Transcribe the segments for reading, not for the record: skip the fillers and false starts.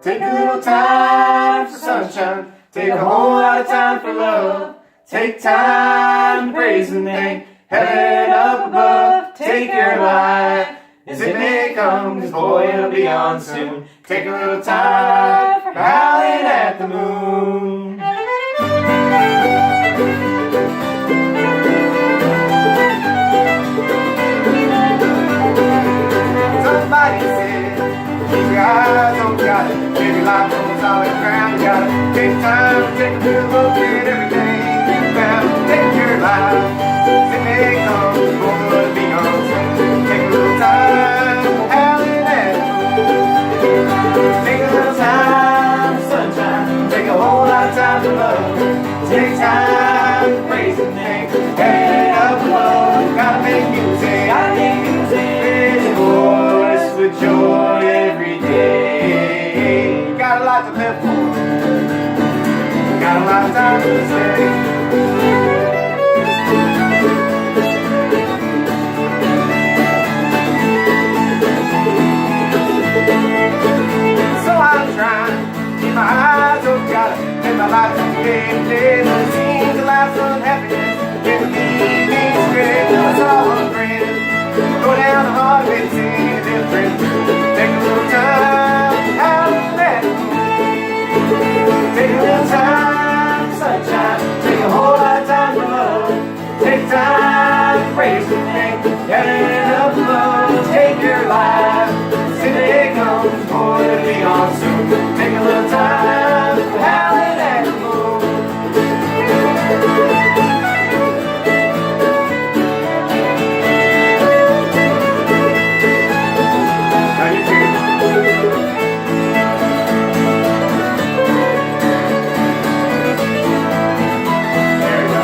Take a little time for sunshine. Take a whole lot of time for love. Take time to praise and thank heaven up above. Take your life as it may come, 'cause boy, it'll be on soon. Take a little time for howling at the moon. Somebody said, keep your eyes on God. Maybe life on solid ground. You gotta take time to take a good look at everything you found. Take your life as it may come, boy, it'll be on soon. Take a little time for howling at the moon. Take a little time for sunshine. Take a whole lot of time for love. Take time to praise and thank heaven up above. Gotta make music, gotta make music. Raise your voice with joy every day. You got a lot to live for. Got a lot of time to stay. My eyes open, gotta live my life from day to day. But it seems the life's unhappiness can leave me straight. It's all a friend. Go down the hard way to see a difference. Take a little time, howling at the moon. Take a little time, sunshine. Take a whole lot of time for love. Take time to praise and thank heaven up above. Take your life, see they come, boy, it'll be on soon. Take a little time for howling at the moon. How you doing? There we go.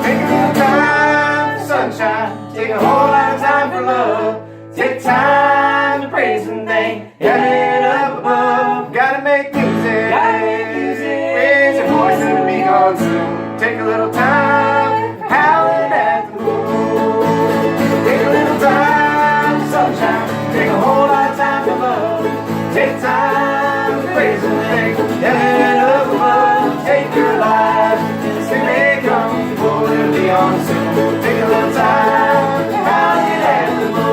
Take a little time for sunshine. Take a whole lot of time for love. Take time to praise and thank heaven up above. Gotta make music, gotta make music. Raise your voice and be gone soon. Take a little time for howling at the moon. Take a little time for sunshine. Take a whole lot of time for love. Take time to praise and thank heaven up above. Take your life, as it may come, boy, it'll be on soon. Take a little time for howling at the moon.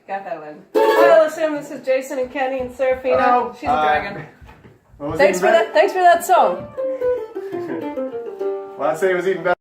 Got that one. Hello, Sam. This is Jason and Kenny and Serafina. Hello. She's a dragon. Thanks for that song. Well, I'd say it was even better.